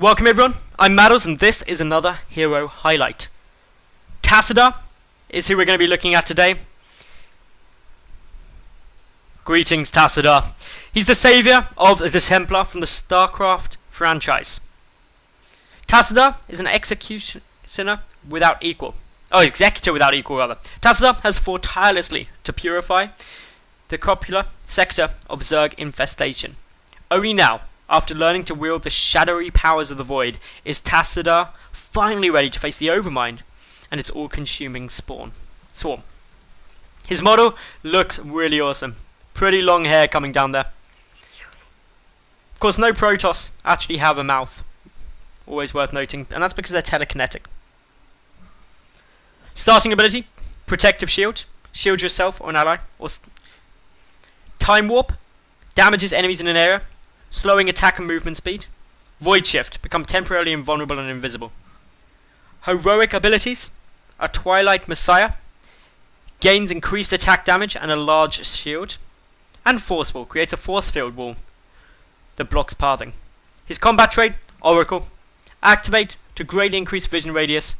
Welcome everyone, I'm Madals and this is another hero highlight. Tassadar is who we're going to be looking at today. Greetings Tassadar. He's the saviour of the Templar from the StarCraft franchise. Tassadar is an executioner without equal. Executor without equal rather. Tassadar has fought tirelessly to purify the popular sector of Zerg infestation. Only now, after learning to wield the shadowy powers of the Void, is Tassadar finally ready to face the Overmind and its all-consuming swarm. His model looks really awesome. Pretty long hair coming down there. Of course, no Protoss actually have a mouth. Always worth noting, and that's because they're telekinetic. Starting ability, Protective Shield. Shield yourself or an ally. Or Time Warp. Damages enemies in an area, slowing attack and movement speed. Void Shift, become temporarily invulnerable and invisible. Heroic abilities, a Twilight Messiah, gains increased attack damage and a large shield. And Force Wall, creates a force field wall that blocks pathing. His combat trait, Oracle, activate to greatly increase vision radius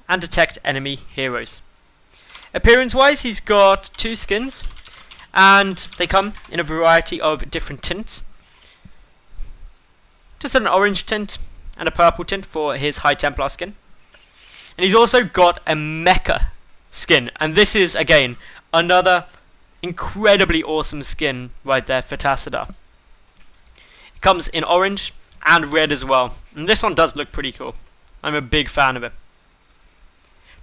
and detect enemy heroes. Appearance wise, he's got two skins, and they come in a variety of different tints. Just an orange tint and a purple tint for his High Templar skin. And he's also got a Mecha skin, and this is again another incredibly awesome skin right there for Tassadar. It comes in orange and red as well, and this one does look pretty cool. I'm a big fan of it.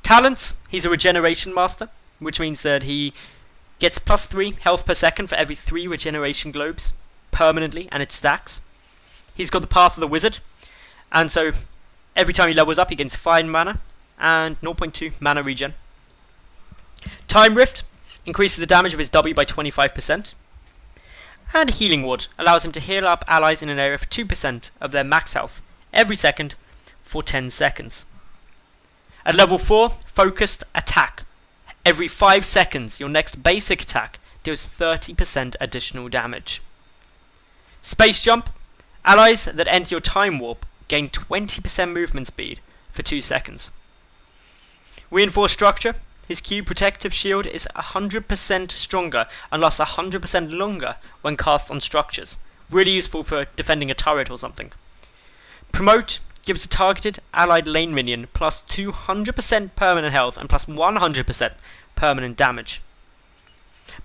Talents, he's a regeneration master, which means that he gets +3 health per second for every 3 regeneration globes permanently, and it stacks. He's got the Path of the Wizard, and so every time he levels up he gains 5 mana and 0.2 mana regen. Time Rift increases the damage of his W by 25%. And Healing Ward allows him to heal up allies in an area for 2% of their max health every second for 10 seconds. At level 4, Focused Attack. Every 5 seconds, your next basic attack deals 30% additional damage. Space Jump. Allies that enter your Time Warp gain 20% movement speed for 2 seconds. Reinforced Structure. His Q Protective Shield is 100% stronger and lasts 100% longer when cast on structures. Really useful for defending a turret or something. Promote gives a targeted allied lane minion plus 200% permanent health and plus 100% permanent damage.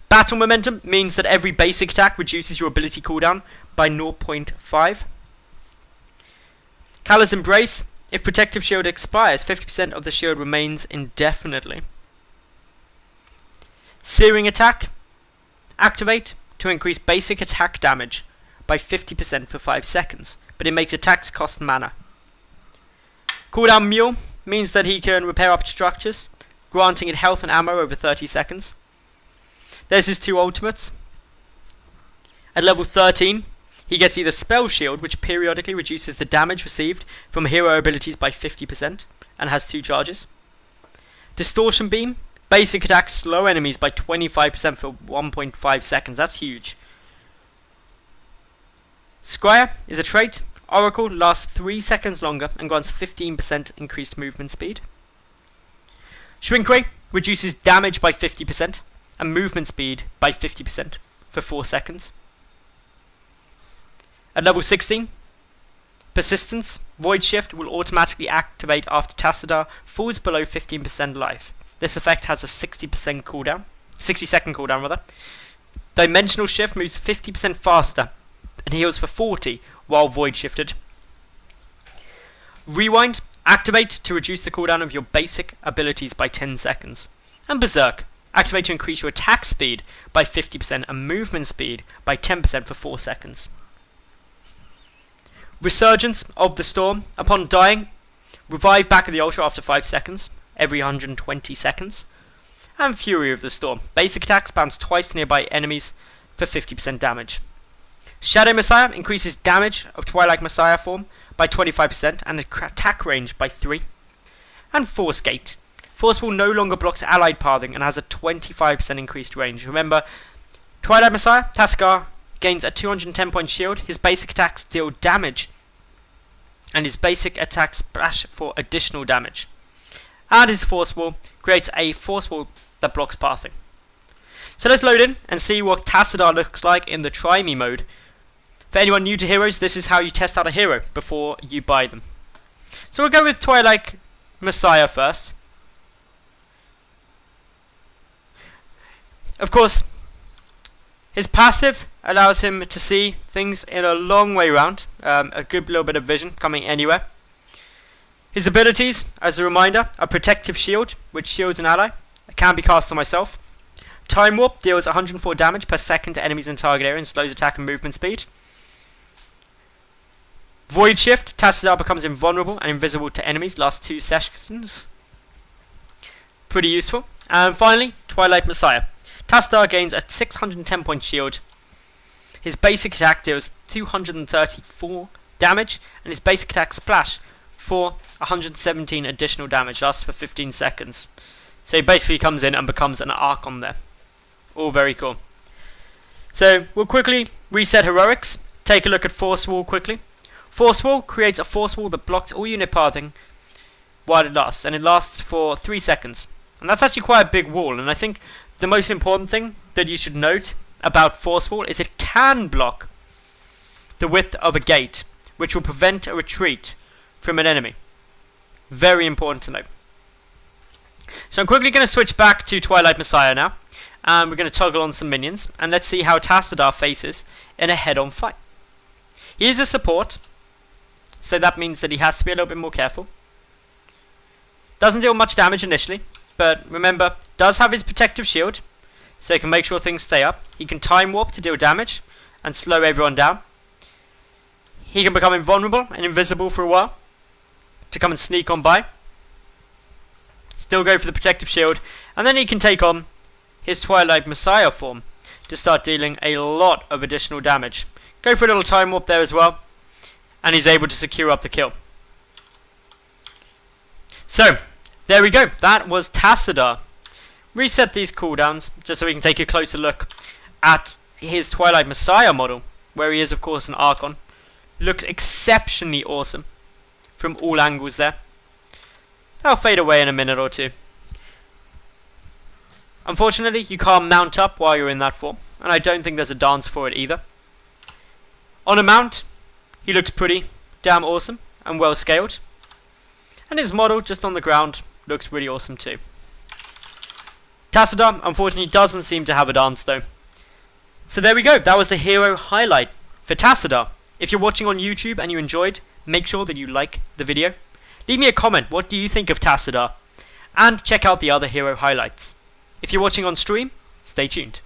Battle Momentum means that every basic attack reduces your ability cooldown by 0.5. Kala's Embrace. If Protective Shield expires, 50% of the shield remains indefinitely. Searing Attack. Activate to increase basic attack damage by 50% for 5 seconds, but it makes attacks cost mana. Cooldown Mule means that he can repair up structures, granting it health and ammo over 30 seconds. There's his 2 ultimates. At level 13, he gets either Spell Shield, which periodically reduces the damage received from hero abilities by 50% and has 2 charges. Distortion Beam. Basic attacks slow enemies by 25% for 1.5 seconds. That's huge. Scryer is a trait. Oracle lasts 3 seconds longer and grants 15% increased movement speed. Shrink Ray reduces damage by 50% and movement speed by 50% for 4 seconds. At level 16, Persistence. Void Shift will automatically activate after Tassadar falls below 15% life. This effect has a 60% cooldown, 60-second cooldown rather. Dimensional Shift moves 50% faster and heals for 40 while Void Shifted. Rewind. Activate to reduce the cooldown of your basic abilities by 10 seconds. And Berserk. Activate to increase your attack speed by 50% and movement speed by 10% for 4 seconds. Resurgence of the Storm. Upon dying, revive back of the Ultra after 5 seconds, every 120 seconds. And Fury of the Storm. Basic attacks bounce twice to nearby enemies for 50% damage. Shadow Messiah increases damage of Twilight Messiah form by 25% and attack range by 3. And Force Gate. Force Wall no longer blocks allied pathing and has a 25% increased range. Remember, Twilight Messiah, Tassadar, gains a 210 point shield. His basic attacks deal damage and his basic attack splash for additional damage. And his force wall creates a force wall that blocks pathing. So let's load in and see what Tassadar looks like in the Try Me mode. For anyone new to heroes, this is how you test out a hero before you buy them. So we'll go with Twilight Messiah first. Of course, his passive allows him to see things in a long way round, a good little bit of vision coming anywhere. His abilities, as a reminder, are Protective Shield, which shields an ally. It can be cast on myself. Time Warp deals 104 damage per second to enemies in target area and slows attack and movement speed. Void Shift, Tassadar becomes invulnerable and invisible to enemies, lasts 2 seconds. Pretty useful. And finally, Twilight Messiah. Tassadar gains a 610 point shield. His basic attack deals 234 damage, and his basic attack splash for 117 additional damage, lasts for 15 seconds. So he basically comes in and becomes an Archon there. All very cool. So we'll quickly reset heroics, take a look at Force Wall quickly. Force Wall creates a force wall that blocks all unit pathing while it lasts, and it lasts for 3 seconds. And that's actually quite a big wall, and I think the most important thing that you should note about Force Wall is it can block the width of a gate, which will prevent a retreat from an enemy. Very important to note. So I'm quickly going to switch back to Twilight Messiah now, and we're going to toggle on some minions, and let's see how Tassadar faces in a head-on fight. He is a support, so that means that he has to be a little bit more careful. Doesn't deal much damage initially, but remember, does have his Protective Shield, so he can make sure things stay up. He can Time Warp to deal damage and slow everyone down. He can become invulnerable and invisible for a while to come and sneak on by. Still go for the Protective Shield, and then he can take on his Twilight Messiah form to start dealing a lot of additional damage. Go for a little Time Warp there as well, and he's able to secure up the kill. So, there we go. That was Tassadar. Reset these cooldowns just so we can take a closer look at his Twilight Messiah model, where he is of course an Archon. Looks exceptionally awesome from all angles there. That'll fade away in a minute or two. Unfortunately, you can't mount up while you're in that form, and I don't think there's a dance for it either. On a mount, he looks pretty damn awesome and well scaled. And his model just on the ground looks really awesome too. Tassadar unfortunately doesn't seem to have a dance though. So there we go, that was the hero highlight for Tassadar. If you're watching on YouTube and you enjoyed, make sure that you like the video. Leave me a comment, what do you think of Tassadar? And check out the other hero highlights. If you're watching on stream, stay tuned.